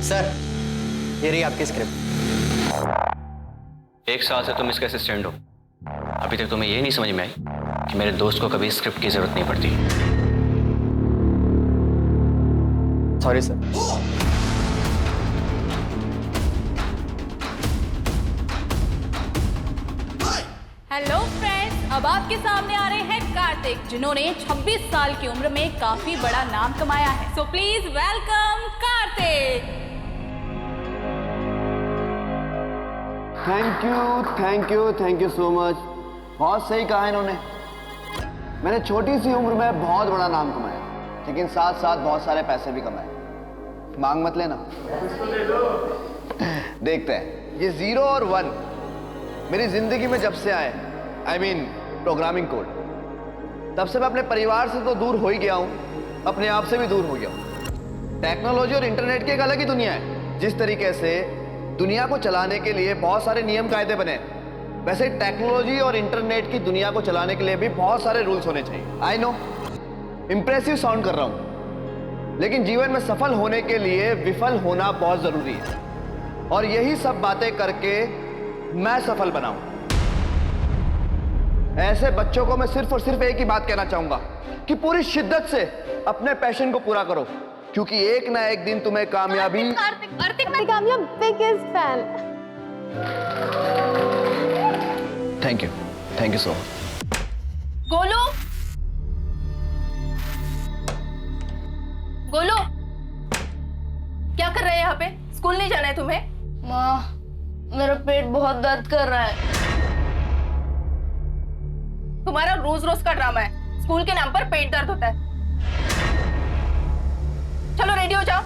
Sir, ये रही आपकी स्क्रिप्ट। 1 साल से तुम इसके असिस्टेंट हो, अभी तक तुम्हें ये नहीं समझ में आई कि मेरे दोस्त को कभी स्क्रिप्ट की जरूरत नहीं पड़ती। Sorry sir. हेलो फ्रेंड्स, अब आपके सामने आ रहे हैं कार्तिक, जिन्होंने 26 साल की उम्र में काफी बड़ा नाम कमाया है। So please welcome Kartik. Thank you so much. बहुत सही कहा इन्होंने। मैंने छोटी सी उम्र में बहुत बड़ा नाम कमाया, लेकिन साथ साथ बहुत सारे पैसे भी कमाए। मांग मत लेना। देखते हैं। ये 0 और 1 मेरी जिंदगी में जब से आए, I mean प्रोग्रामिंग कोड, तब से मैं अपने परिवार से तो दूर हो ही गया हूं, अपने आप से भी दूर हो गया हूं। टेक्नोलॉजी और इंटरनेट की एक अलग ही दुनिया है। जिस तरीके से दुनिया को चलाने के लिए बहुत सारे नियम कायदे बने, वैसे टेक्नोलॉजी और इंटरनेट की दुनिया को चलाने के लिए भी बहुत सारे रूल्स होने चाहिए। आई नो इंप्रेसिव साउंड कर रहा हूं, लेकिन जीवन में सफल होने के लिए विफल होना बहुत जरूरी है, और यही सब बातें करके मैं सफल बनाऊं। ऐसे बच्चों को मैं सिर्फ और सिर्फ एक ही बात कहना चाहूंगा कि पूरी शिद्दत से अपने पैशन को पूरा करो, क्योंकि एक ना एक दिन तुम्हें कामयाबी। Kartik biggest fan. Thank you so much. Golu, Golu, क्या कर रहे हैं यहाँ पे? स्कूल नहीं जाना है तुम्हें? माँ, मेरा पेट बहुत दर्द कर रहा है। तुम्हारा रोज रोज का ड्रामा है। स्कूल के नाम पर पेट दर्द होता है। चलो रेडी हो जाओ।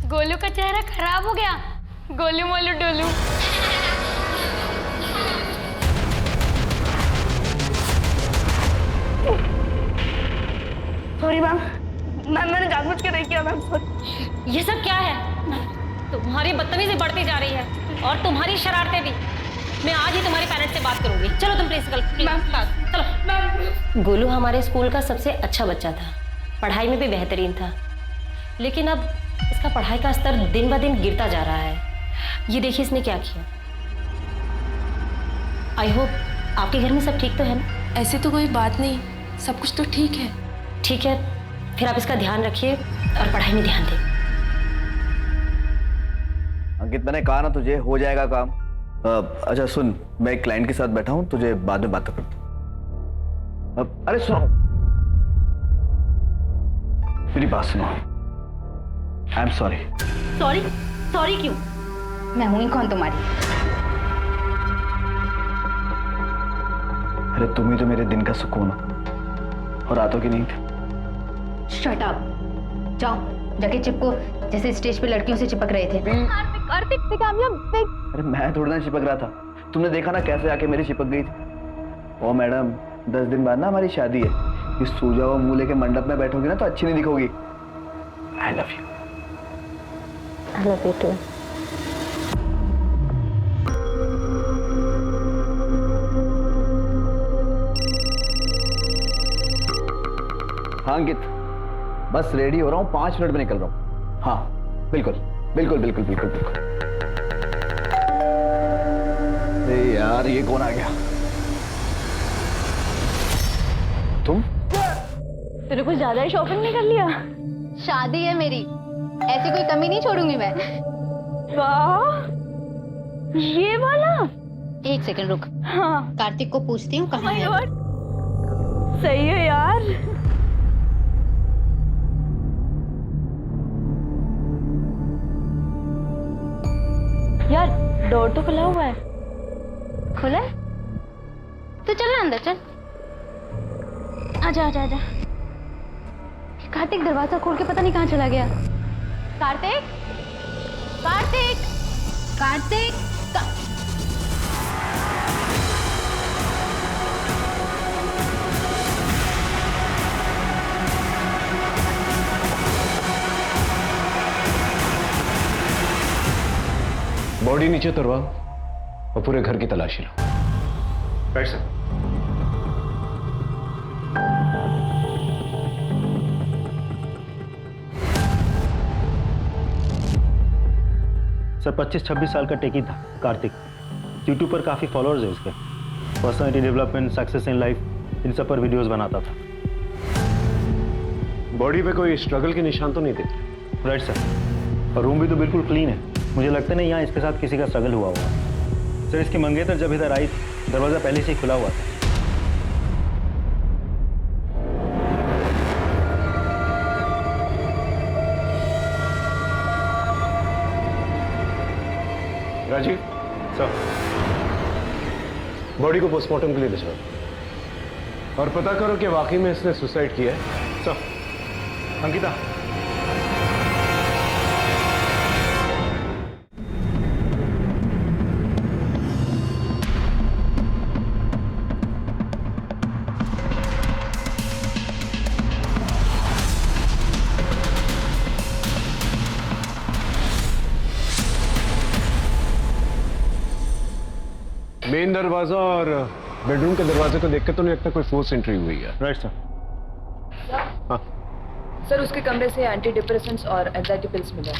गोलू का चेहरा खराब हो गया। गोलू मोलू डोलू। सॉरी मैम, मैंने जानबूझ के नहीं किया मैम। ये सब क्या है? तुम्हारी बदतमीजी बढ़ती जा रही है और तुम्हारी शरारतें भी। मैं आज ही तुम्हारे पेरेंट्स से बात करूंगी। चलो तुम प्रिंसिपल चलो। गोलू हमारे स्कूल का सबसे अच्छा बच्चा था, पढ़ाई में भी बेहतरीन था, लेकिन अब इसका पढ़ाई का स्तर दिन ब दिन गिरता जा रहा है। ये देखिए इसने क्या किया। आई होप आपके घर में सब ठीक तो है ना? ऐसे तो कोई बात नहीं, सब कुछ तो ठीक है। ठीक है, फिर आप इसका ध्यान रखिए और पढ़ाई में ध्यान दें। अंकित, मैंने कहा ना तुझे हो जाएगा काम। अच्छा सुन, मैं एक क्लाइंट के साथ बैठा हूं, तुझे बाद में बात करता हूं। अरे सुनो, मेरी बात सुनो। I am sorry. सॉरी क्यों? मैं हूं ही कौन तुम्हारी? अरे तुम ही तो मेरे दिन का सुकून हो और रातों की नींद। Shut up. जाओ जाके चिपको, जैसे स्टेज पे लड़कियों से चिपक रहे थे। कार्तिक अरे मैं थोड़ा ना चिपक रहा था, तुमने देखा ना कैसे आके मेरी चिपक गई थी। ओ मैडम, 10 दिन बाद ना हमारी शादी है। इस सूजा हुआ मुंह लेके मंडप में बैठोगी ना तो अच्छी नहीं दिखोगी। I love you. I love you too. हाँ अंकित, बस रेडी हो रहा हूँ, 5 मिनट में निकल रहा हूँ। हाँ बिल्कुल। अरे यार, ये कौन आ गया? तुम? तूने कुछ ज्यादा ही शॉपिंग नहीं कर लिया? शादी है मेरी, ऐसी कोई कमी नहीं छोड़ूंगी मैं। वाह, ये वाला। एक सेकंड रुक। हाँ, कार्तिक को पूछती हूँ कहाँ है। सही है यार। यार डोर तो खुला हुआ है। खुला है? तो चल ना अंदर, चल। आजा। कार्तिक दरवाजा खोल के पता नहीं कहाँ चला गया। कार्तिक। बॉडी नीचे उतरवा और पूरे घर की तलाशी लो। Right sir. सर 25-26 साल का टेकी था कार्तिक। यूट्यूब पर काफ़ी फॉलोअर्स है उसके। Personality development, success in life, इन सब पर वीडियोस बनाता था। बॉडी पे कोई स्ट्रगल के निशान तो नहीं दिखते? Right sir. और रूम भी तो बिल्कुल क्लीन है। मुझे लगता नहीं यहाँ इसके साथ किसी का स्ट्रगल हुआ होगा। सर इसकी मंगेतर जब इधर आई दरवाज़ा पहले से ही खुला हुआ था। राजीव सर बॉडी को पोस्टमार्टम के लिए भिजवाओ और पता करो कि वाकई में इसने सुसाइड किया है। सर अंकिता मेन दरवाजा और बेडरूम के दरवाजे को देखकर तो नहीं लगता कोई फोर्स एंट्री हुई है। Right sir. हाँ, सर उसके कमरे से एंटी डिप्रेसेंट्स और एंजाइटी पिल्स मिले।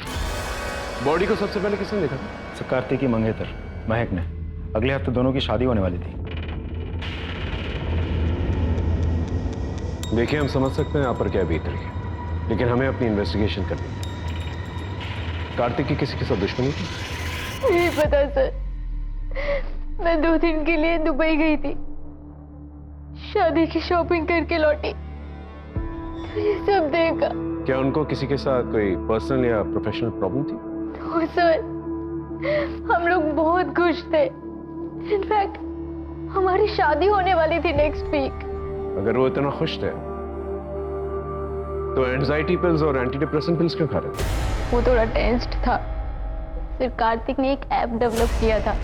बॉडी को सबसे पहले किसने देखा था? सर कार्तिक की मंगेतर महक ने। अगले हफ्ते दोनों की शादी होने वाली थी। देखिए हम समझ सकते हैं यहाँ पर क्या बीत रही है, लेकिन हमें अपनी इन्वेस्टिगेशन करनी है। कार्तिक की किसी के साथ दुश्मनी थी? नहीं पता सर, मैं 2 दिन के लिए दुबई गई थी, शादी की शॉपिंग करके लौटी तो ये सब देखा। क्या उनको किसी के साथ कोई पर्सनल या प्रोफेशनल प्रॉब्लम थी? तो सर हम लोग बहुत खुश थे। इनफैक्ट हमारी शादी होने वाली थी नेक्स्ट वीक। अगर वो इतना खुश थे तो एंजाइटी पिल्स और एंटी डिप्रेसेंट पिल्स क्यों खा रहे थे? वो थोड़ा टेंस्ड था। फिर कार्तिक ने एक ऐप डेवलप किया था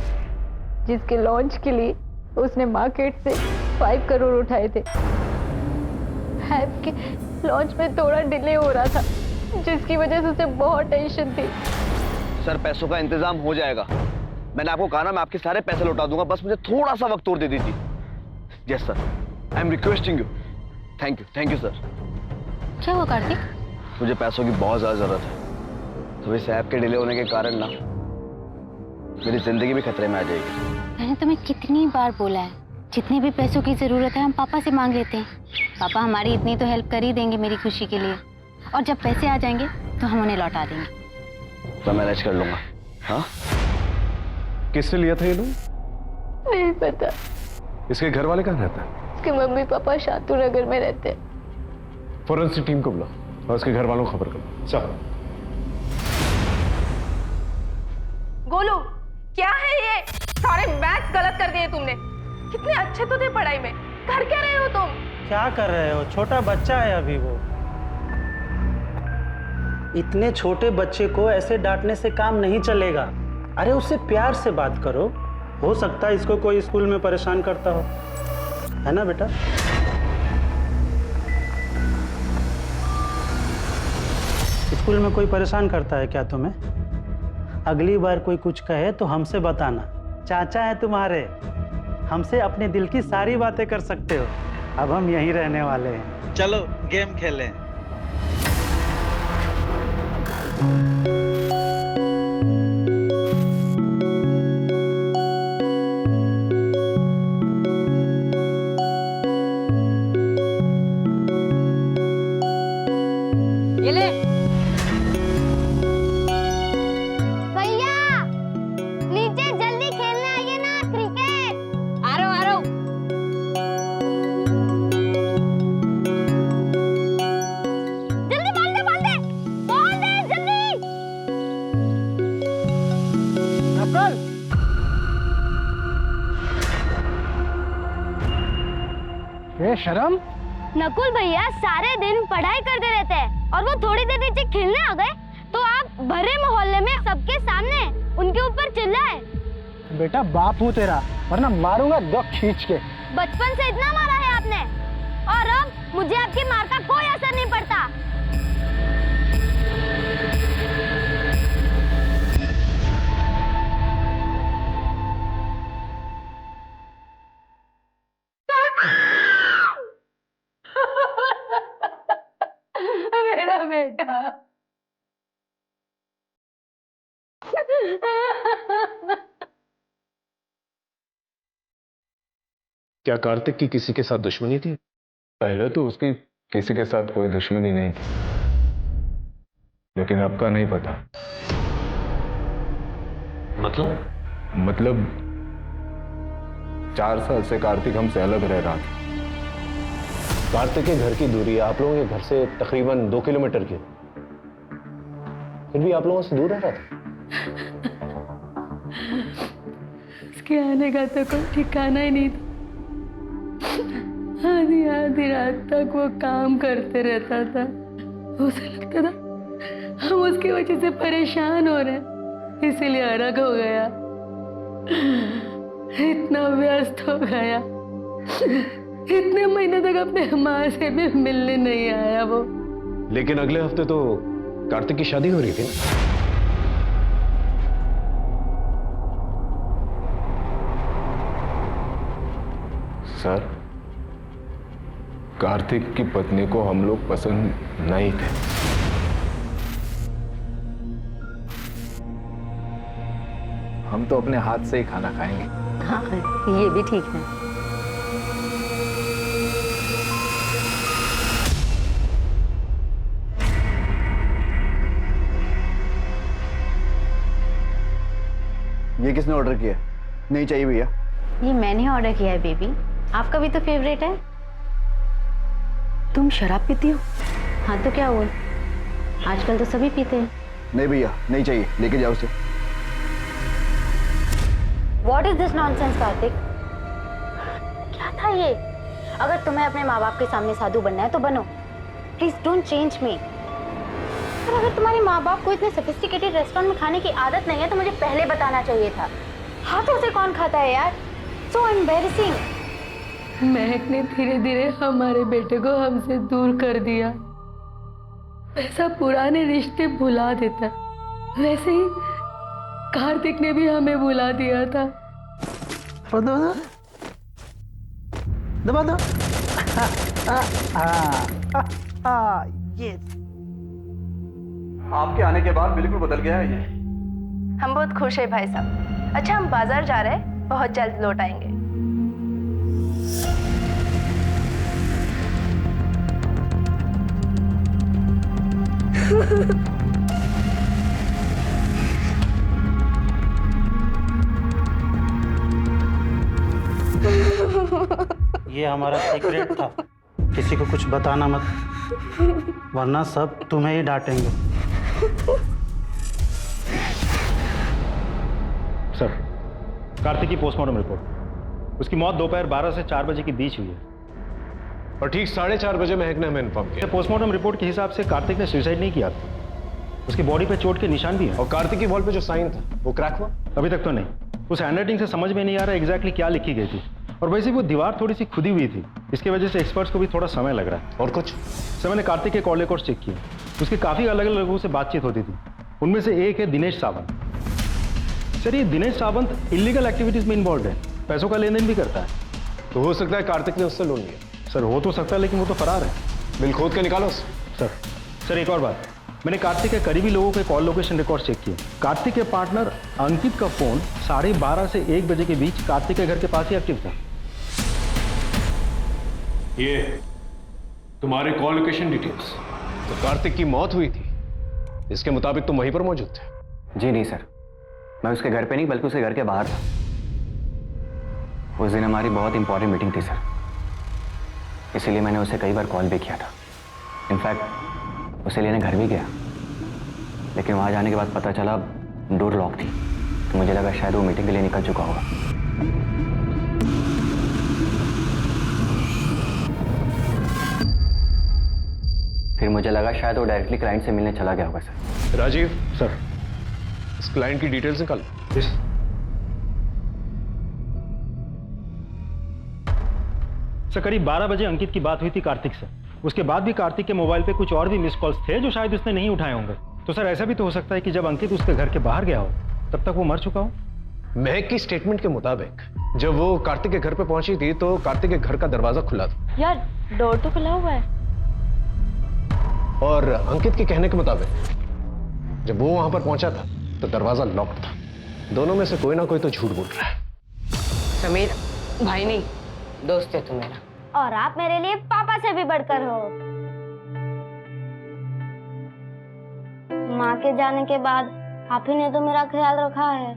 जिसके लॉन्च के लिए उसने मार्केट से 5 करोड़ उठाए थे। ऐप के लॉन्च में थोड़ा डिले हो रहा था जिसकी वजह से उसे बहुत टेंशन थी। सर पैसों का इंतजाम हो जाएगा। मैंने आपको कहा ना मैं आपके सारे पैसे लौटा दूंगा, बस मुझे थोड़ा सा वक्त और दे दीजिए। Yes sir, I am requesting you. Thank you sir. क्या हुआ कार्तिक? मुझे पैसों की बहुत ज्यादा जरूरत है, तो इस ऐप के डिले होने के कारण ना मेरी जिंदगी भी खतरे में आ जाएगी। मैंने तुम्हें कितनी बार बोला है, जितने भी पैसों की जरूरत है हम पापा से मांग लेते हैं। पापा हमारी इतनी तो हेल्प कर ही देंगे मेरी खुशी के लिए, और जब पैसे आ जाएंगे तो हम उन्हें लौटा देंगे। मैं मैनेज कर लूंगा। हाँ, किससे लिया था ये लोन? नहीं पता। इसके घर वाले कहाँ रहते हैं? उसके मम्मी पापा शातू नगर में रहते हैं। फोरेंसिक टीम को बुलाओ और उसके घर वालों को खबर करो। चलो। गोलू क्या है ये? सारे मैथ्स गलत कर दिए तुमने। कितने अच्छे तो थे पढ़ाई में, कर क्या रहे हो तुम? क्या कर रहे हो? छोटा बच्चा है अभी वो। इतने छोटे बच्चे को ऐसे डांटने से काम नहीं चलेगा। अरे उससे प्यार से बात करो। हो सकता है इसको कोई स्कूल में परेशान करता हो, है ना बेटा? स्कूल में कोई परेशान करता है क्या तुम्हें? अगली बार कोई कुछ कहे तो हमसे बताना। चाचा है तुम्हारे, हमसे अपने दिल की सारी बातें कर सकते हो। अब हम यहीं रहने वाले हैं। चलो गेम खेलें। ये ले। भैया नीचे जल्दी खेलने आइए ना, क्रिकेट। आ रहा हूँ। जल्दी बॉल दे जल्दी। नकुल, ये शर्म। नकुल भैया सारे दिन पढ़ाई करते रहते हैं और वो थोड़ी देर नीचे खेलने आ गए तो आप भरे मोहल्ले में सबके सामने उनके ऊपर चिल्लाए। बेटा बाप हूँ तेरा, वरना मारूंगा दो खींच के। बचपन से इतना मारा है आपने और अब मुझे आपकी मार का कोई असर नहीं पड़ता। मेरा बेटा क्या कार्तिक की किसी के साथ दुश्मनी थी? पहले तो उसकी किसी के साथ कोई दुश्मनी नहीं थी, लेकिन आपका नहीं पता। मतलब 4 साल से कार्तिक हमसे अलग रह रहा था। कार्तिक के घर की दूरी आप लोगों के घर से तकरीबन 2 किलोमीटर की, फिर भी आप लोगों से दूर रह रहा था। उसके आने का तो कोई ठिकाना ही नहीं था। आधी आधी रात तक वो काम करते रहता था। उसे लगता था हम उसकी वजह से परेशान हो रहे हैं, इसीलिए अलग हो गया। इतना व्यस्त हो गया, इतने महीने तक अपने माँ से भी मिलने नहीं आया वो। लेकिन अगले हफ्ते तो कार्तिक की शादी हो रही थी ना? सर, कार्तिक की पत्नी को हम लोग पसंद नहीं थे। हम तो अपने हाथ से ही खाना खाएंगे। हाँ, ये भी ठीक है। ये किसने ऑर्डर किया? नहीं चाहिए भैया। ये मैंने ऑर्डर किया है बेबी, आपका भी तो फेवरेट है। तुम शराब पीती हो? हाँ तो क्या हुआ, आजकल तो सभी पीते हैं। नहीं भैया, नहीं चाहिए, लेके जाओ उसे। What is this nonsense, Kartik? क्या था ये? अगर तुम्हें अपने माँ बाप के सामने साधु बनना है तो बनो, प्लीज डोंट चेंज मी। पर अगर तुम्हारे माँ बाप को इतने सोफिस्टिकेटेड रेस्टोरेंट में खाने की आदत नहीं है तो मुझे पहले बताना चाहिए था। हाथों से कौन खाता है यार? So embarrassing। महक ने धीरे धीरे हमारे बेटे को हमसे दूर कर दिया। ऐसा पुराने रिश्ते भुला देता, वैसे ही कार्तिक ने भी हमें भुला दिया था। दबा दो। आपके आने के बाद बिल्कुल बदल गया है ये। हम बहुत खुश हैं भाई साहब। अच्छा, हम बाजार जा रहे हैं, बहुत जल्द लौट आएंगे। ये हमारा सीक्रेट था, किसी को कुछ बताना मत, वरना सब तुम्हें ही डांटेंगे। सर, कार्तिक की पोस्टमार्टम रिपोर्ट। उसकी मौत दोपहर 12 से 4 बजे के बीच हुई है। और ठीक 4:30 बजे महक ने हमें इन्फॉर्म किया। पोस्टमार्टम रिपोर्ट के हिसाब से कार्तिक ने सुसाइड नहीं किया था। उसकी बॉडी पे चोट के निशान भी हैं। और कार्तिक की वॉल पे जो साइन था वो क्रैक हुआ? अभी तक तो नहीं। उस हैंडराइटिंग से समझ में नहीं आ रहा एग्जैक्टली क्या लिखी गई थी, और वैसे वो दीवार थोड़ी सी खुदी हुई थी, इसकी वजह से एक्सपर्ट्स को भी थोड़ा समय लग रहा है। और कुछ? सर, मैंने कार्तिक के कॉल रिकॉर्ड्स चेक किए। उसके काफी अलग अलग लोगों से बातचीत होती थी। उनमें से एक है दिनेश सावंत। सर, ये दिनेश सावंत इलीगल एक्टिविटीज में इन्वॉल्व है, पैसों का लेन देन भी करता है। तो हो सकता है कार्तिक ने उससे लोन लिया। सर, हो तो सकता है, लेकिन वो तो फरार है। बिल खोद के निकालो सर, एक और बात, मैंने कार्तिक के करीबी लोगों के कॉल लोकेशन रिकॉर्ड चेक किए। कार्तिक के पार्टनर अंकित का फोन 12:30 से 1 बजे के बीच कार्तिक के घर के पास ही एक्टिव था। ये तुम्हारे कॉल लोकेशन डिटेल्स। तो कार्तिक की मौत हुई थी, इसके मुताबिक तुम वहीं पर मौजूद थे? जी नहीं सर, मैं उसके घर पे नहीं बल्कि उसके घर के बाहर था। उस दिन हमारी बहुत इंपॉर्टेंट मीटिंग थी सर, इसीलिए मैंने उसे कई बार कॉल भी किया था। इनफैक्ट उसे लेने घर भी गया, लेकिन वहां जाने के बाद पता चला डोर लॉक थी, तो मुझे लगा शायद वो मीटिंग के लिए निकल चुका होगा। फिर मुझे लगा शायद वो डायरेक्टली क्लाइंट से मिलने चला गया होगा सर। राजीव सर, इस क्लाइंट की डिटेल्स निकालो। सर, करीब 12 बजे अंकित की बात हुई थी कार्तिक से। उसके बाद भी कार्तिक के मोबाइल पे कुछ और भी मिस कॉल्स थे जो शायद उसने नहीं उठाए होंगे। तो सर, ऐसा भी तो हो सकता है कि जब अंकित उसके घर के बाहर गया हो तब तक वो मर चुका हो। महक की स्टेटमेंट के मुताबिक जब वो कार्तिक के घर पे पहुंची थी तो कार्तिक के घर का दरवाजा खुला था। यार, डोर तो खुला हुआ है। और अंकित के कहने के मुताबिक जब वो वहां पर पहुंचा था तो दरवाजा लॉक्ड था। दोनों में से कोई ना कोई तो झूठ बोल रहा है। समीर भाई नहीं, दोस्त है तू मेरा। और आप मेरे लिए पापा से भी बढ़कर हो। माँ के जाने के बाद आप ही ने तो मेरा ख्याल रखा है,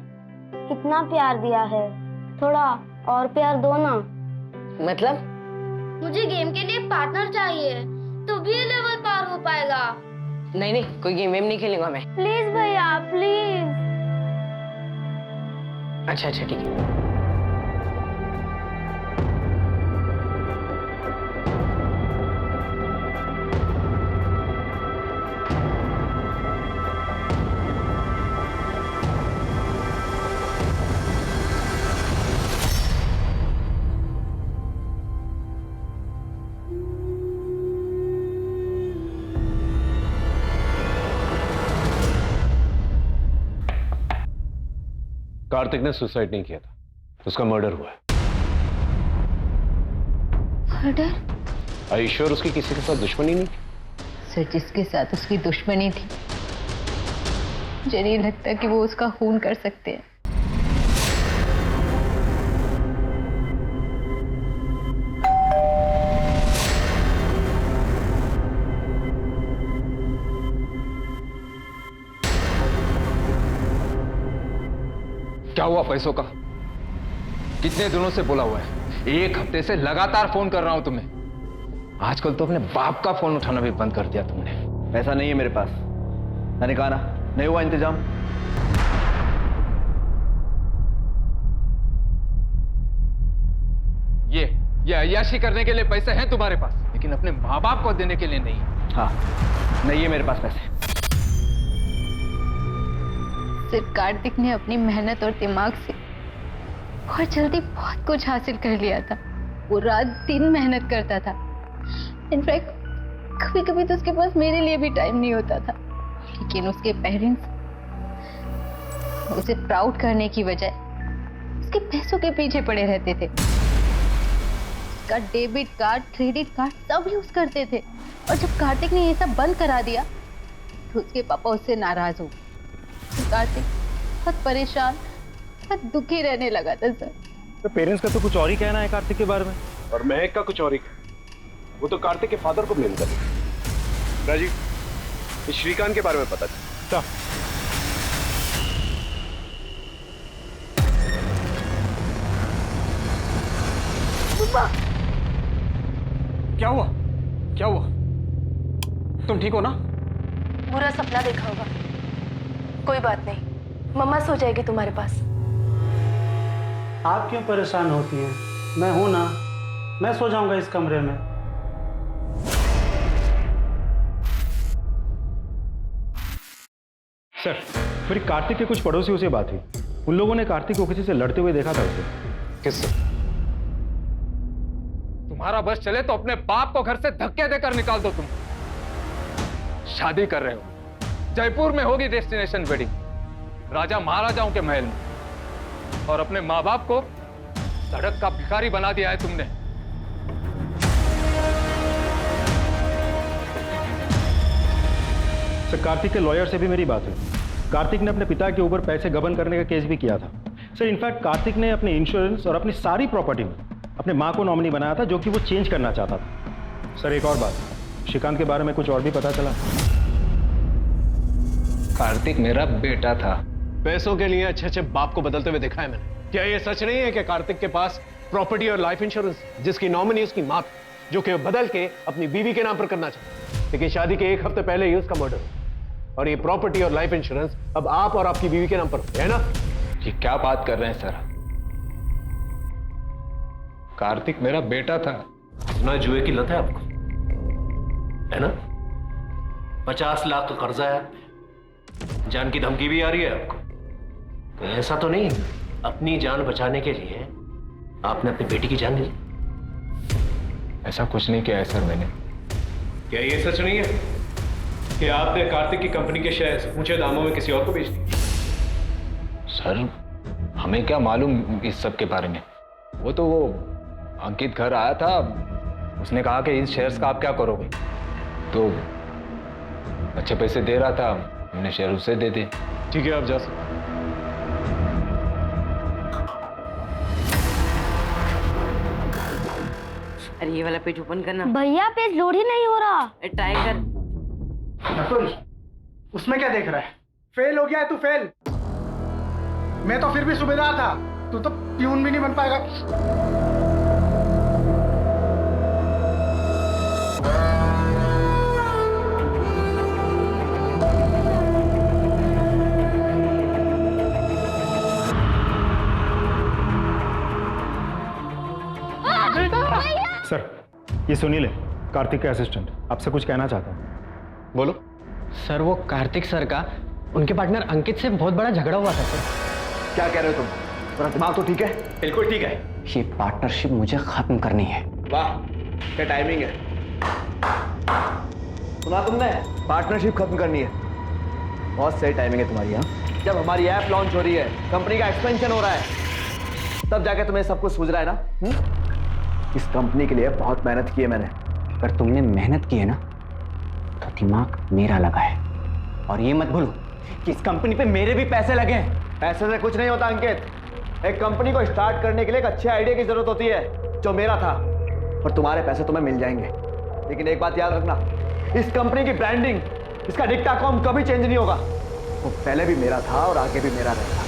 कितना प्यार दिया है, थोड़ा और प्यार दो ना। मतलब? मुझे गेम के लिए पार्टनर चाहिए, तो भी लेवल पार हो पाएगा। नहीं नहीं, कोई गेम वेम नहीं खेलूंगा मैं। प्लीज भैया प्लीज। अच्छा अच्छा ठीक है। कार्तिक ने सुसाइड नहीं किया था, उसका मर्डर हुआ है। मर्डर? Are you sure उसकी किसी के साथ दुश्मनी नहीं थी? सर, जिसके साथ उसकी दुश्मनी थी, मुझे नहीं लगता कि वो उसका खून कर सकते हैं। क्या हुआ पैसों का? कितने दिनों से बोला हुआ है, एक हफ्ते से लगातार फोन कर रहा हूं तुम्हें। आजकल तो अपने बाप का फोन उठाना भी बंद कर दिया तुमने। पैसा नहीं है मेरे पास, मैंने कहा ना, नहीं हुआ इंतजाम। ये अय्याशी करने के लिए पैसे हैं तुम्हारे पास, लेकिन अपने माँ बाप को देने के लिए नहीं। हाँ, नहीं है मेरे पास पैसे। सिर्फ कार्तिक ने अपनी मेहनत और दिमाग से बहुत जल्दी बहुत कुछ हासिल कर लिया था। वो रात दिन मेहनत करता था। इनफैक्ट कभी कभी तो उसके पास मेरे लिए भी टाइम नहीं होता था, लेकिन उसके पेरेंट्स उसे प्राउड करने की बजाय उसके पैसों के पीछे पड़े रहते थे। उसका डेबिट कार्ड, क्रेडिट कार्ड सब यूज करते थे, और जब कार्तिक ने ये सब बंद करा दिया तो उसके पापा उससे नाराज हो गए। कार्तिक बहुत परेशान, बहुत दुखी रहने लगा था सर। तो पेरेंट्स का तो कुछ और ही कहना है कार्तिक के बारे में, और महक का कुछ और ही। वो तो कार्तिक के फादर को ब्लेम कर रहे हैं। राजीव, इस श्रीकांत के बारे में पता चला? क्या हुआ? क्या हुआ? तुम ठीक हो ना? बुरा सपना देखा होगा। कोई बात नहीं, मम्मा सो जाएगी तुम्हारे पास। आप क्यों परेशान होती हैं? मैं हूं ना, मैं सो जाऊंगा इस कमरे में। सर, मेरी कार्तिक के कुछ पड़ोसियों से बात हुई। उन लोगों ने कार्तिक को किसी से लड़ते हुए देखा था उसे। किससे? तुम्हारा बस चले तो अपने बाप को घर से धक्के देकर निकाल दो। तुम शादी कर रहे हो, जयपुर में होगी डेस्टिनेशन वेडिंग, राजा महाराजाओं के महल में, और अपने माँ बाप को सड़क का भिखारी बना दिया है तुमने। सर, कार्तिक के लॉयर से भी मेरी बात हुई। कार्तिक ने अपने पिता के ऊपर पैसे गबन करने का केस भी किया था। सर, इनफैक्ट कार्तिक ने अपने इंश्योरेंस और अपनी सारी प्रॉपर्टी में अपने माँ को नॉमिनी बनाया था, जो कि वो चेंज करना चाहता था। सर, एक और बात, श्रीकांत के बारे में कुछ और भी पता चला? कार्तिक मेरा बेटा था। पैसों के लिए अच्छे अच्छे बाप को बदलते हुए देखा है मैंने। क्या ये सच नहीं है कि कार्तिक के पास प्रॉपर्टी और लाइफ इंश्योरेंस जिसकी नॉमिनी उसकी मां, जो कि बदल के अपनी बीवी के नाम पर करना चाहता, लेकिन शादी के एक हफ्ते पहले ही उसका मर्डर, और ये प्रॉपर्टी और लाइफ इंश्योरेंस अब आप और आपकी बीवी के नाम पर है ना? ये क्या बात कर रहे हैं सर? कार्तिक मेरा बेटा था। ना जुए की लत है आपको, है ना? 50 लाख का कर्जा है, जान की धमकी भी आ रही है आपको। तो ऐसा तो नहीं अपनी जान बचाने के लिए आपने अपनी बेटी की जान ली? ऐसा कुछ नहीं किया है सर मैंने। क्या ये सच नहीं है कि आपने कार्तिक की कंपनी के शेयर ऊंचे दामों में किसी और को बेच दिए? सर, हमें क्या मालूम इस सब के बारे में। वो अंकित घर आया था, उसने कहा कि इस शेयर्स का आप क्या करोगे, तो अच्छे पैसे दे रहा था, अपने शेयर उसे दे दे। ठीक है, आप जा सकते। अरे ये वाला पेज ओपन करना। भैया पेज लोड ही नहीं हो रहा। ट्राई कर। नकुल, उसमें क्या देख रहा है? फेल हो गया है तू, फेल। मैं तो फिर भी सूबेदार था, तू तो प्यून भी नहीं बन पाएगा। सर, ये सुनील है, कार्तिक का असिस्टेंट, आपसे कुछ कहना चाहता हूँ। बोलो। सर, वो कार्तिक सर का उनके पार्टनर अंकित से बहुत बड़ा झगड़ा हुआ था सर। क्या कह रहे हो तुम? तुम्हारा दिमाग तो ठीक है? बिल्कुल ठीक है। ये पार्टनरशिप मुझे खत्म करनी है। वाह, क्या टाइमिंग है। सुना तुमने? पार्टनरशिप खत्म करनी है। बहुत सही टाइमिंग है तुम्हारी। यहाँ जब हमारी ऐप लॉन्च हो रही है, कंपनी का एक्सपेंशन हो रहा है, तब जाके तुम्हें सब कुछ सूझ रहा है ना? इस कंपनी के लिए बहुत मेहनत की है मैंने। अगर तुमने मेहनत की है ना, तो दिमाग मेरा लगा है। और ये मत भूलो कि इस कंपनी पे मेरे भी पैसे लगे हैं। पैसे से कुछ नहीं होता अंकित। एक कंपनी को स्टार्ट करने के लिए एक अच्छे आइडिया की जरूरत होती है, जो मेरा था। और तुम्हारे पैसे तुम्हें मिल जाएंगे, लेकिन एक बात याद रखना, इस कंपनी की ब्रांडिंग, इसका डिक्टाकॉम कभी चेंज नहीं होगा। वो पहले भी मेरा था और आगे भी मेरा रहेगा।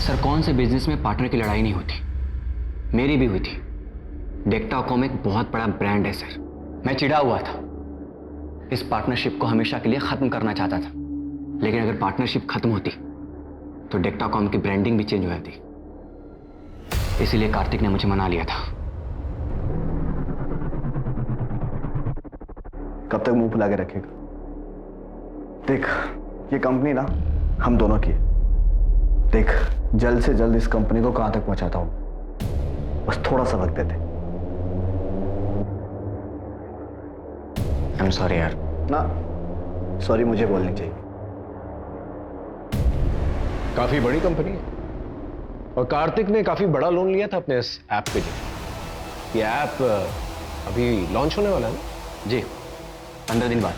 सर, कौन से बिजनेस में पार्टनर की लड़ाई नहीं होती? मेरी भी हुई थी। डिक्टाकॉम एक बहुत बड़ा ब्रांड है सर। मैं चिढ़ा हुआ था, इस पार्टनरशिप को हमेशा के लिए खत्म करना चाहता था। लेकिन अगर पार्टनरशिप खत्म होती तो डिक्टाकॉम की ब्रांडिंग भी चेंज हो जाती। इसीलिए कार्तिक ने मुझे मना लिया था। कब तक मुंह फुला के रखेगा? देख, ये कंपनी ना हम दोनों की है। देख, जल्द से जल्द इस कंपनी को कहां तक पहुंचाता हूं, बस थोड़ा सा वक्त दे दे। I'm sorry यार। ना, सॉरी मुझे बोलनी चाहिए। काफी बड़ी कंपनी है और कार्तिक ने काफी बड़ा लोन लिया था अपने इस ऐप के लिए। ये ऐप अभी लॉन्च होने वाला है ना? जी, 15 दिन बाद।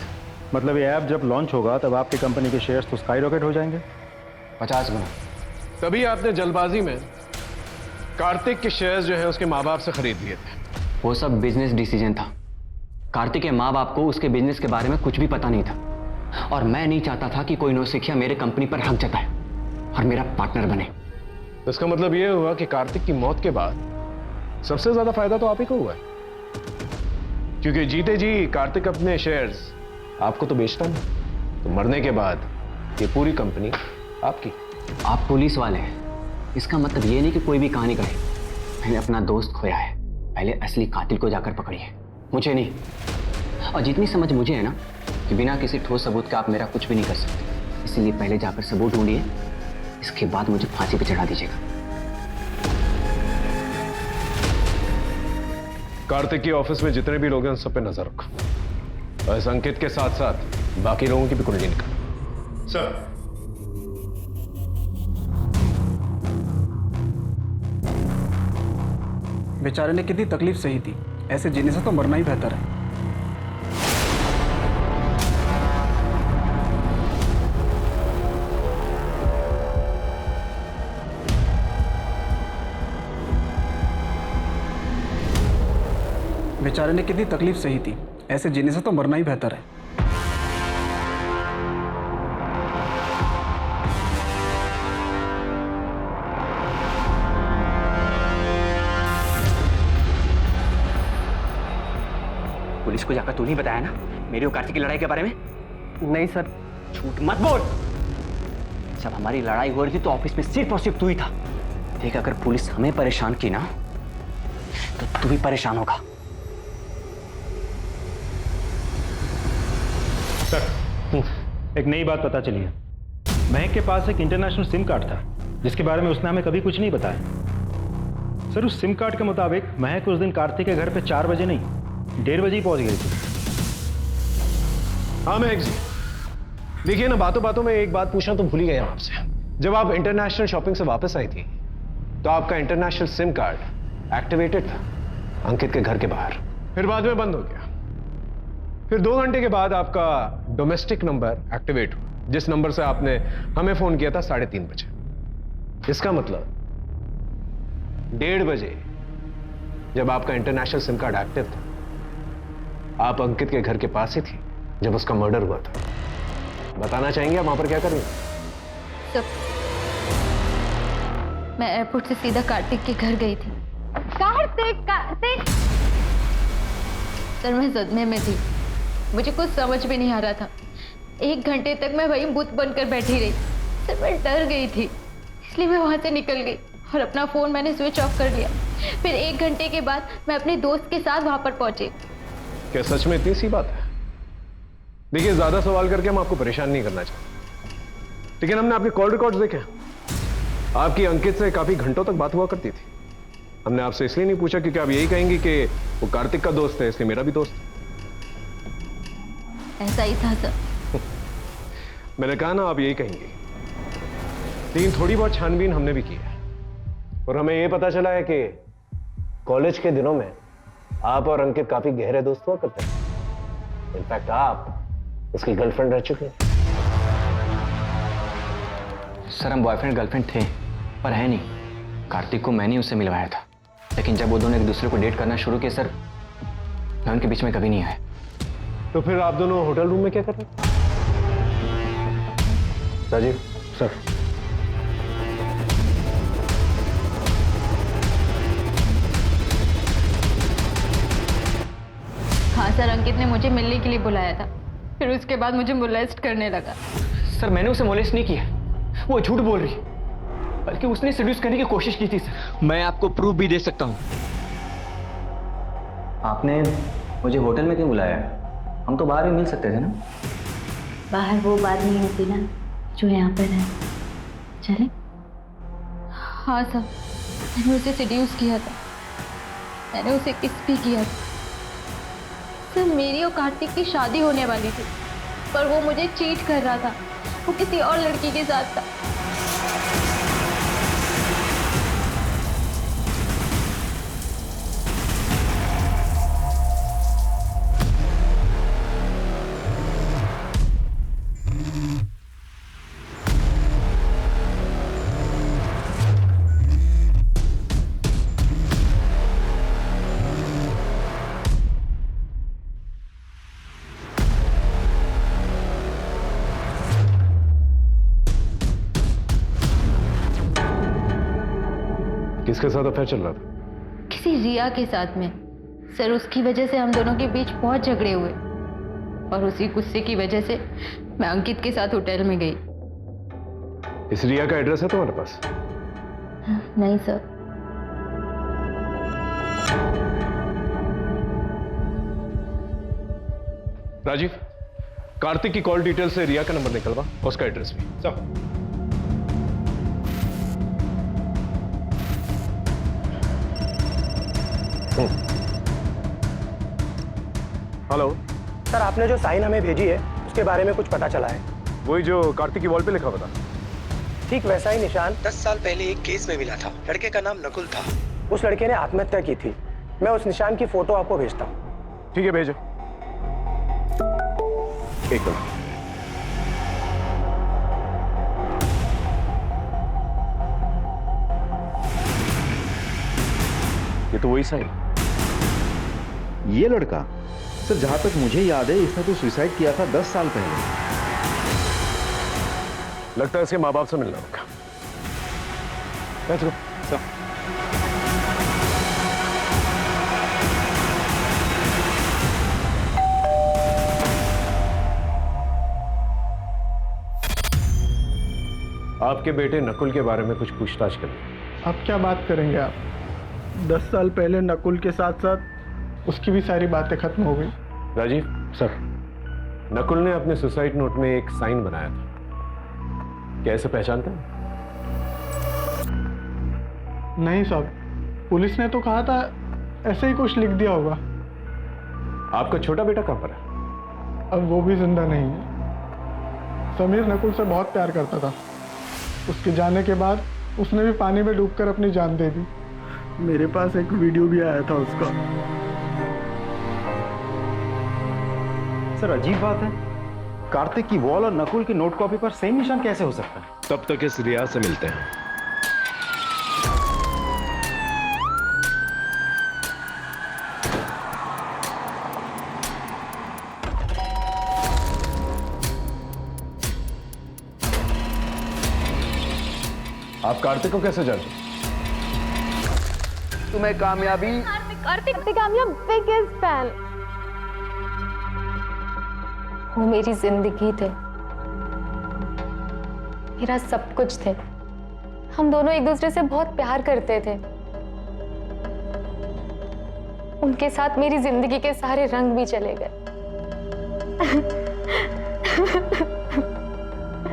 मतलब ये ऐप जब लॉन्च होगा तब आपकी कंपनी के शेयर्स तो स्काई रॉकेट हो जाएंगे 50 गुना। तभी आपने जल्दबाजी में कार्तिक के शेयर्स जो है उसके माँ बाप से खरीद लिए थे। वो सब बिजनेस डिसीजन था। कार्तिक के माँ बाप को उसके बिजनेस के बारे में कुछ भी पता नहीं था, और मैं नहीं चाहता था कि कोई नौसिखिया मेरे कंपनी पर हक जताए और मेरा पार्टनर बने। तो इसका मतलब यह हुआ कि कार्तिक की मौत के बाद सबसे ज्यादा फायदा तो आप ही को हुआ है, क्योंकि जीते जी कार्तिक अपने शेयर्स आपको तो बेचता नहीं, तो मरने के बाद ये पूरी कंपनी आपकी। आप पुलिस वाले हैं, इसका मतलब ये नहीं कि कोई भी कहानी कहे। मैंने अपना दोस्त खोया है, पहले असली कातिल को जाकर पकड़िए, मुझे नहीं। और जितनी समझ मुझे है ना कि बिना किसी ठोस सबूत के आप मेरा कुछ भी नहीं कर सकते, इसीलिए पहले जाकर सबूत ढूंढिए, इसके बाद मुझे फांसी पे चढ़ा दीजिएगा। कार्तिक के ऑफिस में जितने भी लोग हैं उन सब पे नजर रखो, और इस अंकित के साथ साथ बाकी लोगों की भी कुंडली निकालो। सर, बेचारे ने कितनी तकलीफ सही थी, ऐसे जीने से तो मरना ही बेहतर है। बेचारे ने कितनी तकलीफ सही थी, ऐसे जीने से तो मरना ही बेहतर है। पुलिस को जाकर तू नहीं बताया ना मेरी और कार्तिक की लड़ाई के बारे में? नहीं सर। झूठ मत बोल। जब हमारी लड़ाई हो रही थी तो ऑफिस में सिर्फ और सिर्फ तू ही था। देख, अगर पुलिस हमें परेशान की ना तो तू भी परेशान होगा। सर, एक नई बात पता चली है। महक के पास एक इंटरनेशनल सिम कार्ड था जिसके बारे में उसने हमें कभी कुछ नहीं बताया। सर, उस सिम कार्ड के मुताबिक महक उस दिन कार्तिक के घर पे 4 बजे नहीं 1:30 बजे ही पहुंच गई थी। हाँ महक जी, देखिए ना, बातों बातों में एक बात पूछना तो भूल ही गया आपसे। जब आप इंटरनेशनल शॉपिंग से वापस आई थी तो आपका इंटरनेशनल सिम कार्ड एक्टिवेटेड था अंकित के घर के बाहर, फिर बाद में बंद हो गया। फिर 2 घंटे के बाद आपका डोमेस्टिक नंबर एक्टिवेट हुआ जिस नंबर से आपने हमें फोन किया था 3:30 बजे। इसका मतलब 1:30 बजे जब आपका इंटरनेशनल सिम कार्ड एक्टिव था, आप अंकित के घर के पास ही थी जब उसका मर्डर हुआ था। बताना चाहेंगे आप वहां पर क्या कर रही हैं? सब मैं एयरपोर्ट से सीधा कार्तिक के घर गई थी। कार्तिक सर, मैं सदमे में थी। मुझे कुछ समझ में नहीं आ रहा था। 1 घंटे तक मैं वहीं भूत बनकर बैठी रही। सर, मैं डर गई थी, इसलिए मैं वहां से निकल गई और अपना फोन मैंने स्विच ऑफ कर लिया। फिर 1 घंटे के बाद मैं अपने दोस्त के साथ वहां पर पहुंची। क्या सच में इतनी सी बात है? देखिए, ज्यादा सवाल करके हम आपको परेशान नहीं करना चाहते, लेकिन हमने आपके कॉल रिकॉर्ड्स देखे। आपकी अंकित से काफी घंटों तक बात हुआ करती थी। हमने आपसे इसलिए नहीं पूछा क्योंकि आप यही कहेंगी कि वो कार्तिक का दोस्त है, इसलिए मेरा भी दोस्त है। ऐसा ही था सर। मैंने कहा ना, आप यही कहेंगी। लेकिन थोड़ी बहुत छानबीन हमने भी की है और हमें यह पता चला है कि कॉलेज के दिनों में आप और अंकित काफी गहरे दोस्त हुआ करते हैं। इनफैक्ट आप उसकी गर्लफ्रेंड रह चुके हैं। सर, हम बॉयफ्रेंड गर्लफ्रेंड थे, पर है नहीं। कार्तिक को मैंने उससे मिलवाया था, लेकिन जब वो दोनों एक दूसरे को डेट करना शुरू किए सर, मैं उनके बीच में कभी नहीं आया। तो फिर आप दोनों होटल रूम में क्या कर रहे हैं? राजीव सर, हाँ सर, अंकित ने मुझे मिलने के लिए बुलाया था, फिर उसके बाद मुझे मोलेस्ट करने लगा। सर, मैंने उसे मोलेस्ट नहीं किया, वो झूठ बोल रही, बल्कि उसने सेड्यूस करने की कोशिश की थी सर। मैं आपको प्रूफ भी दे सकता हूं। आपने मुझे होटल में क्यों बुलाया? हम तो बाहर भी मिल सकते थे ना। बाहर वो बात नहीं होती ना जो यहाँ पर है। चले? हाँ सर, मैंने उसे सेड्यूस किया था, मैंने उसे किस भी किया था। सर, मेरी और कार्तिक की शादी होने वाली थी, पर वो मुझे चीट कर रहा था। वो किसी और लड़की के साथ था। किसके साथ अफेयर चल रहा था? किसी रिया के साथ में। सर, उसकी वजह से हम दोनों के बीच बहुत झगड़े हुए और उसी गुस्से की वजह से मैं अंकित के साथ होटल में गई। इस रिया का एड्रेस है तुम्हारे पास? नहीं सर। राजीव, कार्तिक की कॉल डिटेल से रिया का नंबर निकलवा, उसका एड्रेस भी। सब हेलो सर, आपने जो साइन हमें भेजी है उसके बारे में कुछ पता चला है? वही जो कार्तिक की वॉल पे लिखा हुआ था। ठीक वैसा ही निशान 10 साल पहले एक केस में मिला था। लड़के का नाम नकुल था। उस लड़के ने आत्महत्या की थी। मैं उस निशान की फोटो आपको भेजता हूँ। ठीक है, भेजो। एक मिनट। ये तो वही साइन। ये लड़का सर, जहां तक मुझे याद है इसने तो सुसाइड किया था 10 साल पहले। लगता है इसके माँ बाप से मिलना होगा। Let's go. So. आपके बेटे नकुल के बारे में कुछ पूछताछ करें। अब क्या बात करेंगे आप? 10 साल पहले नकुल के साथ साथ उसकी भी सारी बातें खत्म हो गई। राजीव सर, नकुल ने अपने सुसाइड नोट में एक साइन बनाया था, क्या इसे पहचानते हैं? नहीं साहब, पुलिस ने तो कहा था ऐसे ही कुछ लिख दिया होगा। आपका छोटा बेटा कहां पर है? अब वो भी जिंदा नहीं है। समीर नकुल से बहुत प्यार करता था। उसके जाने के बाद उसने भी पानी में डूबकर अपनी जान दे दी। मेरे पास एक वीडियो भी आया था उसका। सर, अजीब बात है, कार्तिक की वॉल और नकुल की नोट कॉपी पर सेम निशान कैसे हो सकता है? तब तक इस रिया से मिलते हैं। आप कार्तिक को कैसे जानते? तुम्हें कामयाबी कार्तिक कामयाब बिगेस्ट फैन। वो मेरी जिंदगी थे, मेरा सब कुछ थे। हम दोनों एक दूसरे से बहुत प्यार करते थे। उनके साथ मेरी जिंदगी के सारे रंग भी चले गए।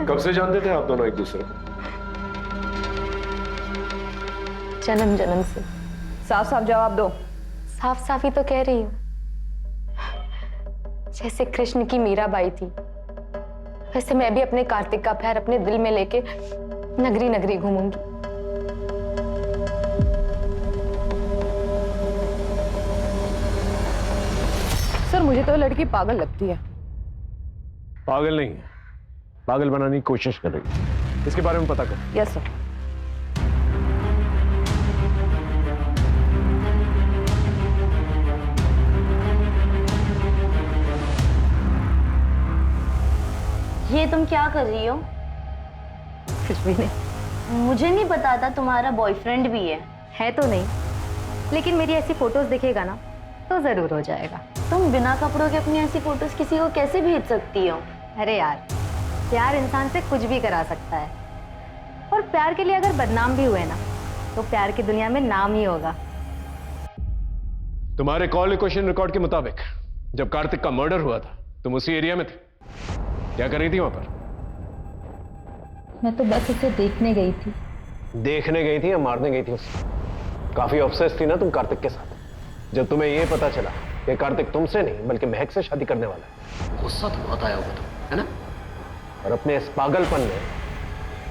कब से जानते थे आप दोनों एक दूसरे को? जन्म जन्म से। साफ साफ जवाब दो। साफ साफ ही तो कह रही हूँ। जैसे कृष्ण की मीराबाई थी, वैसे मैं भी अपने कार्तिक का प्यार अपने दिल में लेके नगरी नगरी घूमूंगी। सर मुझे तो लड़की पागल लगती है। पागल नहीं है, पागल बनाने की कोशिश कर रही है। इसके बारे में पता करो। Yes sir. ये तुम क्या कर रही हो? कुछ भी नहीं। मुझे नहीं पता था तुम्हारा बॉयफ्रेंड भी है तो नहीं, लेकिन मेरी ऐसी फोटोज दिखेगा ना तो जरूर हो जाएगा। तुम बिना कपड़ों के अपनी ऐसी फोटोज किसी को कैसे भेज सकती हो? अरे यार, प्यार इंसान से कुछ भी करा सकता है, और प्यार के लिए अगर बदनाम भी हुए ना तो प्यार की दुनिया में नाम ही होगा। तुम्हारे कॉल लोकेशन रिकॉर्ड के मुताबिक जब कार्तिक का मर्डर हुआ था तुम उसी एरिया में थे। क्या कर रही थी वहां पर? मैं तो बस उसे देखने गई थी। देखने गई थी या मारने गई थी उसे? काफी ऑब्सेस थी ना तुम कार्तिक के साथ। जब तुम्हें यह पता चला कि कार्तिक तुमसे नहीं बल्कि महक से शादी करने वाला है, गुस्सा तो बहुत आया होगा तुम, है ना? और अपने इस पागलपन में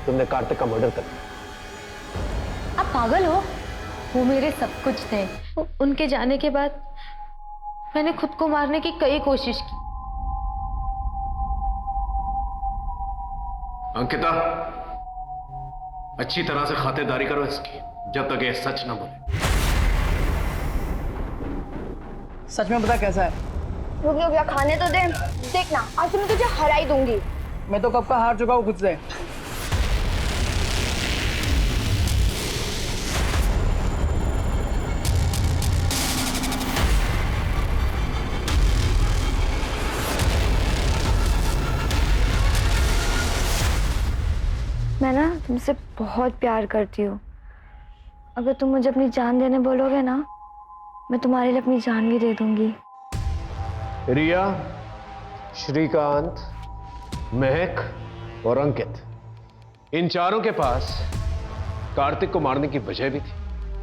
तुमने कार्तिक का मर्डर कर दिया। आप पागल हो? वो मेरे सब कुछ थे। उनके जाने के बाद मैंने खुद को मारने की कई कोशिश की। अंकिता, अच्छी तरह से खातिरदारी करो इसकी जब तक ये सच ना बोले। सच में पता कैसा है? रुक रुक, खाने तो दे। देखना आज मैं तुझे हरा ही दूंगी। मैं तो कब का हार चुका हूँ खुद से। मैं ना तुमसे बहुत प्यार करती हूँ। अगर तुम मुझे अपनी जान देने बोलोगे ना, मैं तुम्हारे लिए अपनी जान भी दे दूंगी। रिया, श्रीकांत, महक और अंकित, इन चारों के पास कार्तिक को मारने की वजह भी थी,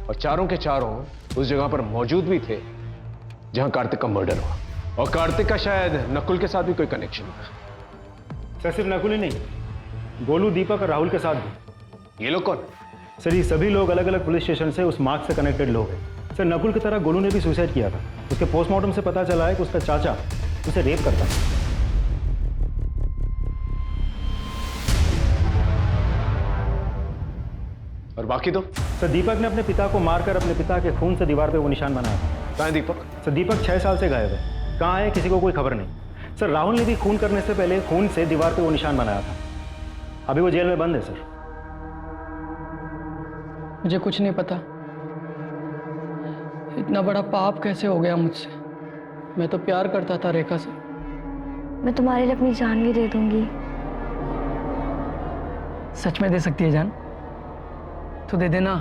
और चारों के चारों उस जगह पर मौजूद भी थे जहां कार्तिक का मर्डर हुआ। और कार्तिक का शायद नकुल के साथ भी कोई कनेक्शन था। सर सिर्फ नकुल ही नहीं, गोलू, दीपक और राहुल के साथ भी। ये लोग कौन? सर ये सभी लोग अलग अलग पुलिस स्टेशन से उस मार्ग से कनेक्टेड लोग हैं। सर नकुल की तरह गोलू ने भी सुसाइड किया था। उसके पोस्टमार्टम से पता चला है कि उसका चाचा उसे रेप करता था। और बाकी दो? सर दीपक ने अपने पिता को मारकर अपने पिता के खून से दीवार पे वो निशान बनाया था। कहाँ है दीपक? सर दीपक 6 साल से गायब है। कहाँ है किसी को कोई खबर नहीं। सर राहुल ने भी खून करने से पहले खून से दीवार पे वो निशान बनाया था। अभी वो जेल में बंद है। सर मुझे कुछ नहीं पता, इतना बड़ा पाप कैसे हो गया मुझसे। मैं तो प्यार करता था रेखा से। मैं तुम्हारे लिए अपनी जान भी दे दूंगी। सच में दे सकती है जान? तो दे देना।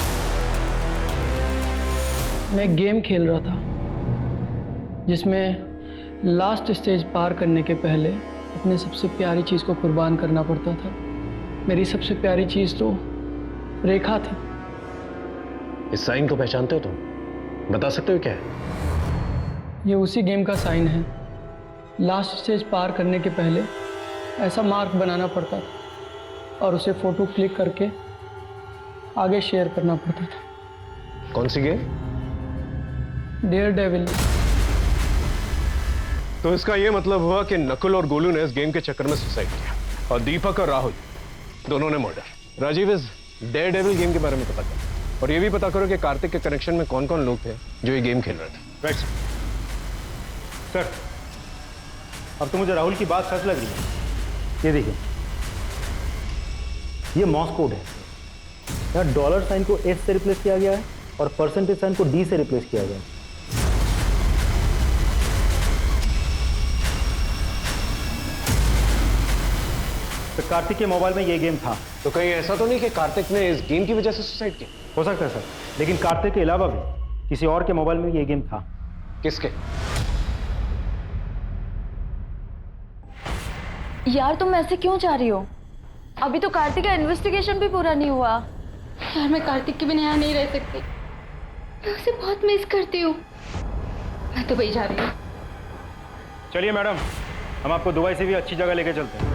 मैं एक गेम खेल रहा था जिसमें लास्ट स्टेज पार करने के पहले अपने सबसे प्यारी चीज़ को कुर्बान करना पड़ता था। मेरी सबसे प्यारी चीज़ तो रेखा थी। इस साइन को पहचानते हो तुम? बता सकते हो क्या है? ये उसी गेम का साइन है। लास्ट स्टेज पार करने के पहले ऐसा मार्क बनाना पड़ता था और उसे फोटो क्लिक करके आगे शेयर करना पड़ता था। कौन सी गेम? Dare devil. तो इसका यह मतलब हुआ कि नकुल और गोलू ने इस गेम के चक्कर में सुसाइड किया और दीपक और राहुल दोनों ने मर्डर। राजीव, इस डेयर डेविल गेम के बारे में पता करो और ये भी पता करो कि कार्तिक के कनेक्शन में कौन कौन लोग थे जो ये गेम खेल रहे थे। Right sir. अब तो मुझे राहुल की बात सच लग रही है। ये देखिए, ये मॉर्स कोड है। यहाँ डॉलर साइन को एस से रिप्लेस किया गया है और परसेंटेज साइन को डी से रिप्लेस किया गया है। तो कार्तिक के मोबाइल में ये गेम था। तो कहीं ऐसा तो नहीं कि कार्तिक ने इस गेम की वजह से सुसाइड किया? हो सकता है सर, लेकिन कार्तिक के अलावा भी किसी और के मोबाइल में ये गेम था। किसके? यार तुम ऐसे क्यों चाह रही हो? अभी तो कार्तिक का इन्वेस्टिगेशन भी पूरा नहीं हुआ। यार मैं कार्तिक के बिना यहाँ नहीं रह सकती, मैं उसे बहुत मिस करती हूँ। मैं तो वही जा रही हूँ। चलिए मैडम, हम आपको दुबई से भी अच्छी जगह लेके चलते हैं।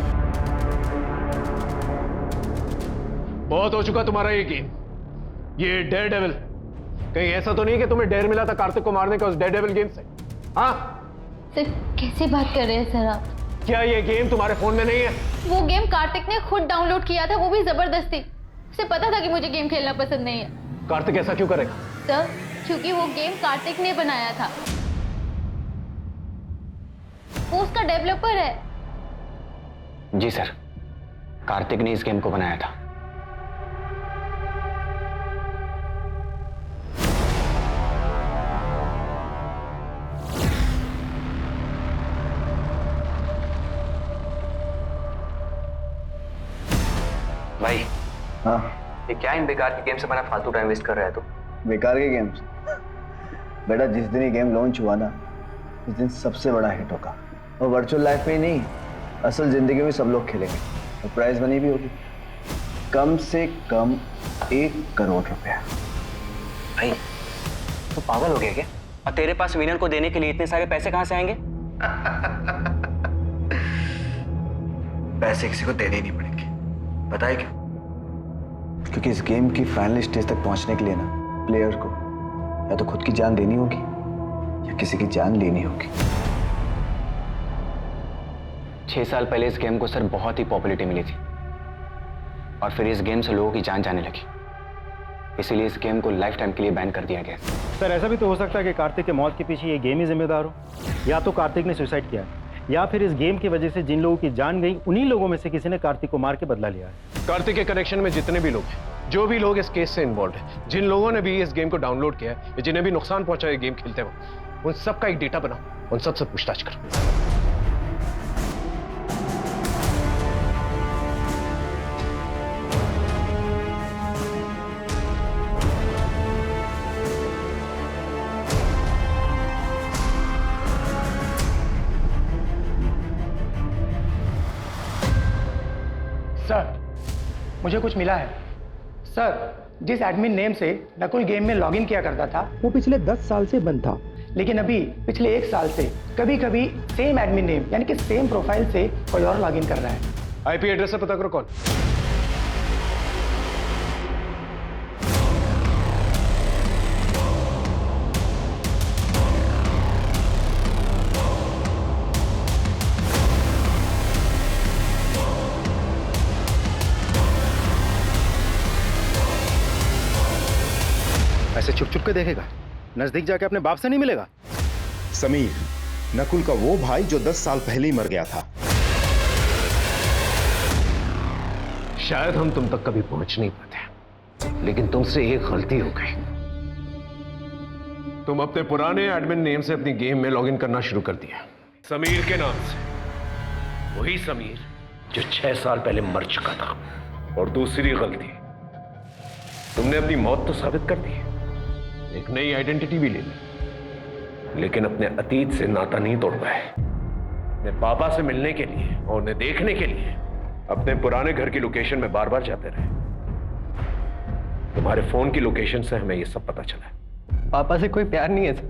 बहुत हो चुका तुम्हारा ये गेम, ये डेयर डेविल। कहीं ऐसा तो नहीं कि तुम्हें डेयर मिला था कार्तिक को मारने का उस डेयर डेविल गेम से? हाँ सर, कैसे बात कर रहे हैं सर आप? क्या ये गेम तुम्हारे फोन में नहीं है? वो गेम कार्तिक ने खुद डाउनलोड किया था, वो भी जबरदस्ती। उसे पता था कि मुझे गेम खेलना पसंद नहीं है। कार्तिक ऐसा क्यों करेगा? सर, क्योंकि वो गेम कार्तिक ने बनाया था, वो उसका डेवलपर है। जी सर, कार्तिक ने इस गेम को बनाया था। भाई, हाँ, ये क्या इन बेकार के गेम से बना फालतू टाइम वेस्ट कर रहा है तू? बेकार के गेम्स? बेटा, जिस दिन ये गेम लॉन्च हुआ ना, उस दिन सबसे बड़ा हिट होगा। और वर्चुअल लाइफ में ही नहीं, असल जिंदगी में सब लोग खेलेंगे और प्राइज मनी भी होगी, कम से कम 1 करोड़ रुपया। भाई तू पागल हो गया क्या? और तेरे पास विनर को देने के लिए इतने सारे पैसे कहां से आएंगे? पैसे किसी को देने ही नहीं पड़ेंगे, पता है क्यों? क्योंकि इस गेम की फाइनल स्टेज तक पहुंचने के लिए ना, प्लेयर को या तो खुद की जान देनी होगी या किसी की जान लेनी होगी। 6 साल पहले इस गेम को सर बहुत ही पॉपुलैरिटी मिली थी और फिर इस गेम से लोगों की जान जाने लगी, इसीलिए इस गेम को लाइफ टाइम के लिए बैन कर दिया गया। सर, ऐसा भी तो हो सकता है कि कार्तिक के मौत के पीछे ये गेम ही जिम्मेदार हो, या तो कार्तिक ने सुसाइड किया है, या फिर इस गेम की वजह से जिन लोगों की जान गई उन्हीं लोगों में से किसी ने कार्तिक को मार के बदला लिया है। कार्तिक के कनेक्शन में जितने भी लोग हैं, जो भी लोग इस केस से इन्वॉल्व हैं, जिन लोगों ने भी इस गेम को डाउनलोड किया है, जिन्हें भी नुकसान पहुंचा है गेम खेलते वक्त, उन सब का एक डेटा बनाओ, उन सब से पूछताछ करो। सर, मुझे कुछ मिला है। सर, जिस एडमिन नेम से नकुल गेम में लॉगिन किया करता था, वो पिछले 10 साल से बंद था, लेकिन अभी पिछले 1 साल से कभी कभी सेम एडमिन नेम यानी कि सेम प्रोफाइल से कोई और लॉगिन कर रहा है। आईपी एड्रेस से पता करो कौन। ऐसे छुप छुप के देखेगा, नजदीक जाके अपने बाप से नहीं मिलेगा। समीर, नकुल का वो भाई जो 10 साल पहले ही मर गया था। शायद हम तुम तक कभी पहुंच नहीं पाते, लेकिन तुमसे एक गलती हो गई। तुम अपने पुराने एडमिन नेम से अपनी गेम में लॉगिन करना शुरू कर दिया, समीर के नाम से। वही समीर जो 6 साल पहले मर चुका था। और दूसरी गलती, तुमने अपनी मौत तो साबित कर दी, एक नई आइडेंटिटी भी ले ली, लेकिन अपने अतीत से नाता नहीं तोड़ पाए। अपने पापा से मिलने के लिए और उन्हें देखने के लिए अपने पुराने घर की लोकेशन में बार बार जाते रहे। तुम्हारे फोन की लोकेशन से हमें यह सब पता चला। पापा से कोई प्यार नहीं है सर,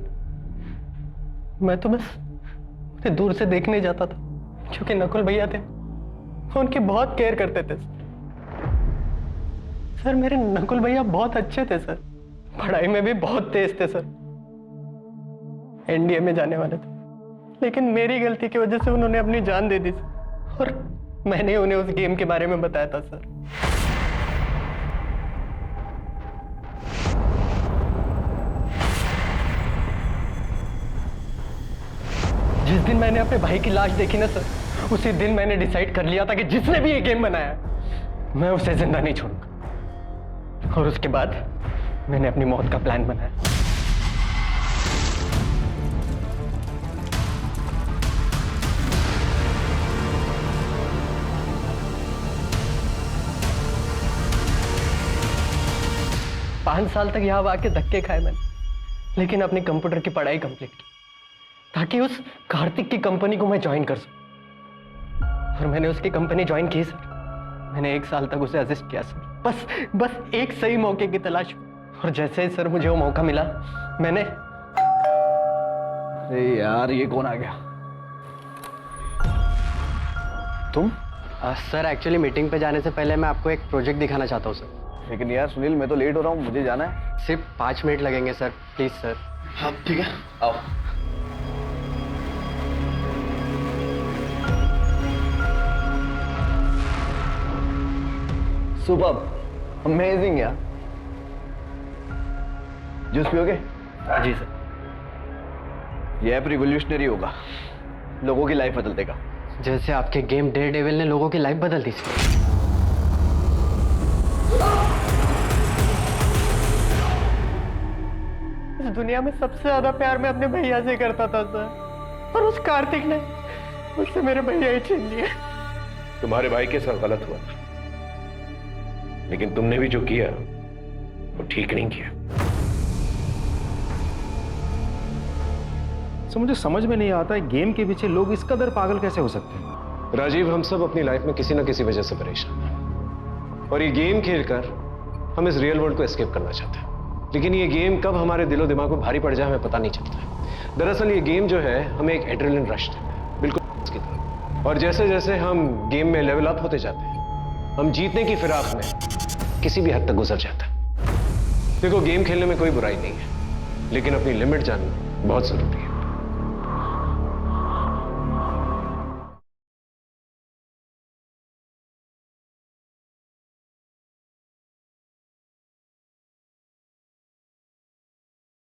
मैं तो बस उन्हें दूर से देखने जाता था, क्योंकि नकुल भैया थे, वो उनकी बहुत केयर करते थे। सर, मेरे नकुल भैया बहुत अच्छे थे सर, पढ़ाई में भी बहुत तेज थे सर, एनडीए में जाने वाले थे, लेकिन मेरी गलती की वजह से उन्होंने अपनी जान दे दी सर। और मैंने उन्हें उस गेम के बारे में बताया था सर। जिस दिन मैंने अपने भाई की लाश देखी ना सर, उसी दिन मैंने डिसाइड कर लिया था कि जिसने भी ये गेम बनाया मैं उसे जिंदा नहीं छोड़ूंगा। और उसके बाद मैंने अपनी मौत का प्लान बनाया। पांच साल तक यहां आके धक्के खाए मैंने, लेकिन अपनी कंप्यूटर की पढ़ाई कंप्लीट की ताकि उस कार्तिक की कंपनी को मैं ज्वाइन कर सकूं। और मैंने उसकी कंपनी ज्वाइन की सर। मैंने 1 साल तक उसे असिस्ट किया सर, बस एक सही मौके की तलाश में। और जैसे ही सर मुझे वो मौका मिला मैंने। अरे यार ये कौन आ गया? तुम? सर एक्चुअली मीटिंग पे जाने से पहले मैं आपको एक प्रोजेक्ट दिखाना चाहता हूँ सर। लेकिन यार सुनील, मैं तो लेट हो रहा हूँ, मुझे जाना है। सिर्फ 5 मिनट लगेंगे सर, प्लीज सर। हाँ ठीक है, आओ। सुपर, अमेजिंग यार। जूस पियोगे? जी सर। ये ऐप रिवोल्यूशनरी होगा, लोगों की लाइफ बदल देगा। जैसे आपके गेम डेयरडेविल ने लोगों की लाइफ बदल दी सर। इस दुनिया में सबसे ज्यादा प्यार मैं अपने भैया से करता था सर, और उस कार्तिक ने मुझसे मेरे भैया ही छीन लिए। तुम्हारे भाई के साथ गलत हुआ, लेकिन तुमने भी जो किया वो ठीक नहीं किया। सो मुझे समझ में नहीं आता है गेम के पीछे लोग इस कदर पागल कैसे हो सकते हैं। राजीव, हम सब अपनी लाइफ में किसी ना किसी वजह से परेशान हैं, और ये गेम खेलकर हम इस रियल वर्ल्ड को एस्केप करना चाहते हैं। लेकिन ये गेम कब हमारे दिलो दिमाग को भारी पड़ जाए हमें पता नहीं चलता है। दरअसल ये गेम जो है हमें एक एड्रेनलिन रश देता है, बिल्कुल इसकी तरह। और जैसे जैसे हम गेम में लेवल अप होते जाते हैं, हम जीतने की फिराक में किसी भी हद तक गुजर जाता है। देखो, गेम खेलने में कोई बुराई नहीं है, लेकिन अपनी लिमिट जानना बहुत जरूरी है।